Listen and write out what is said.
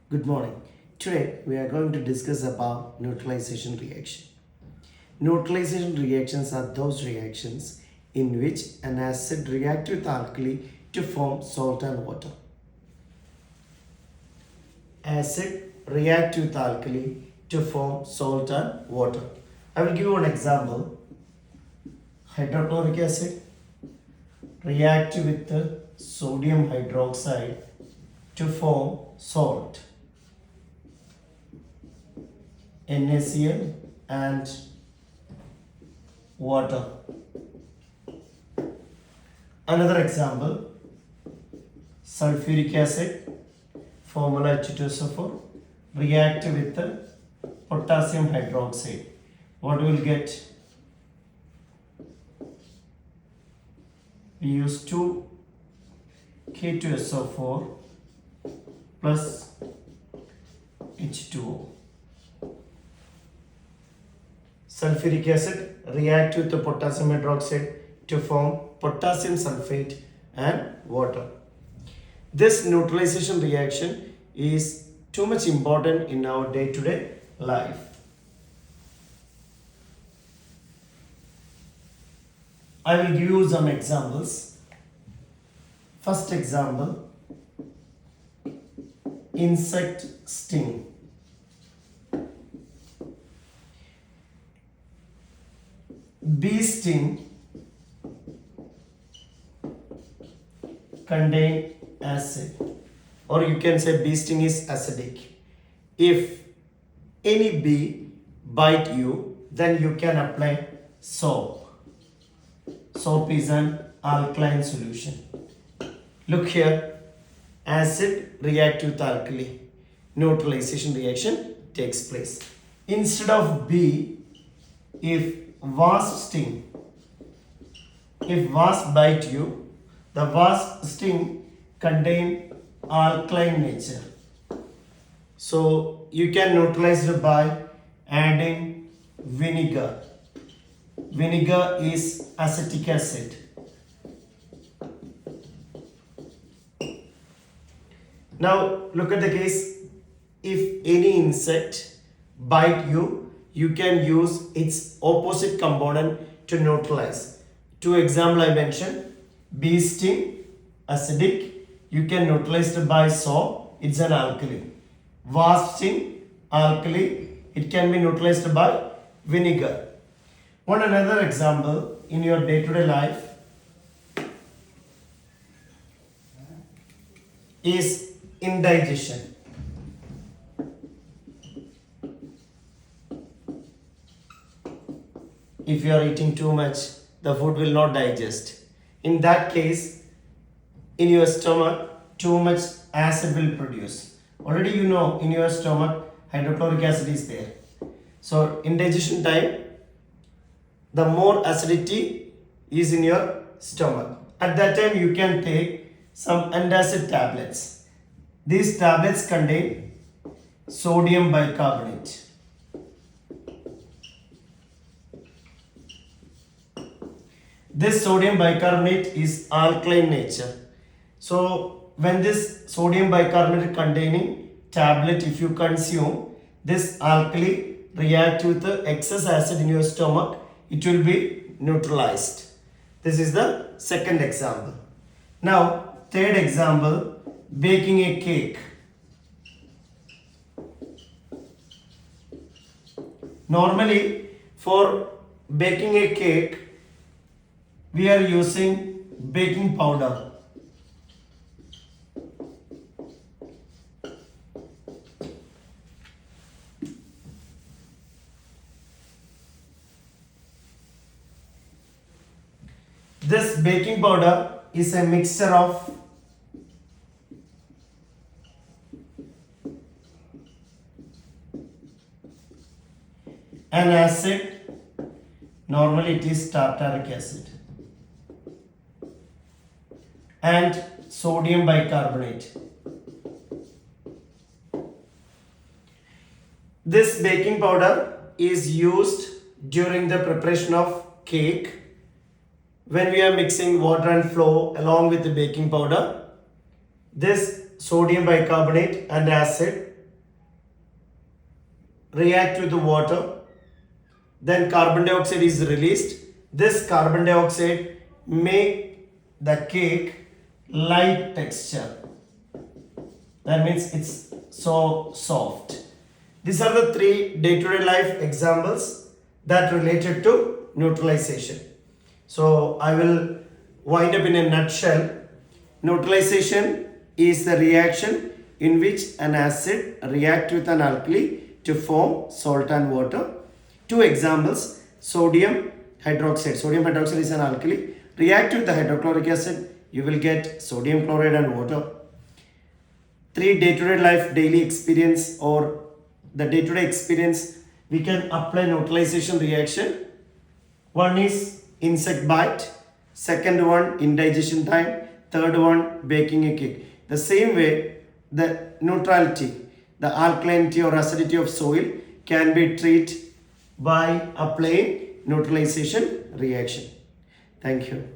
Good morning. Today we are going to discuss about neutralization reaction. Neutralization reactions are those reactions in which an acid reacts with alkali to form salt and water. Acid react with alkali to form salt and water. I will give you an example. Hydrochloric acid react with the sodium hydroxide to form salt. NaCl and water. Another example, sulfuric acid, formula H2SO4, react with the potassium hydroxide. What we will get? We use 2 K2SO4 plus H2O. Sulfuric acid react with the potassium hydroxide to form potassium sulfate and water. This neutralization reaction is too much important in our day-to-day life. I will give you some examples. First example, insect sting. Bee sting contain acid, or you can say bee sting is acidic. If any bee bite you, then you can apply soap. Soap is an alkaline solution. Look here, acid react with alkali. Neutralization reaction takes place. Instead of bee, if wasp sting, if wasp bite you, the wasp sting contain alkaline nature. So you can neutralize it by adding vinegar. Vinegar is acetic acid. Now look at the case. If any insect bite you, you can use its opposite component to neutralize. Two examples I mentioned. Bee sting, acidic. You can neutralize it by soap. It's an alkali. Wasp sting, alkali. It can be neutralized by vinegar. One another example in your day-to-day life is indigestion. If you are eating too much, the food will not digest. In that case, in your stomach, too much acid will produce. Already you know in your stomach, hydrochloric acid is there. So indigestion time, the more acidity is in your stomach. At that time, you can take some antacid tablets. These tablets contain sodium bicarbonate. This sodium bicarbonate is alkaline nature. So when this sodium bicarbonate containing tablet, if you consume, this alkali react with the excess acid in your stomach, it will be neutralized. This is the second example. Now third example, baking a cake. Normally for baking a cake, we are using baking powder. This baking powder is a mixture of an acid, normally it is tartaric acid, and sodium bicarbonate. This baking powder is used during the preparation of cake. When we are mixing water and flour along with the baking powder, this sodium bicarbonate and acid react with the water, then carbon dioxide is released. This carbon dioxide make the cake light texture. That means it's so soft. These are the three day-to-day life examples that related to neutralization. So I will wind up in a nutshell. Neutralization is the reaction in which an acid reacts with an alkali to form salt and water. Two examples: sodium hydroxide. Sodium hydroxide is an alkali. React with the hydrochloric acid, you will get sodium chloride and water. Three day-to-day life daily experience or the day-to-day experience, we can apply neutralization reaction. One is insect bite, second one indigestion time, third one baking a cake. The same way, the neutrality, the alkalinity or acidity of soil can be treated by applying neutralization reaction. Thank you.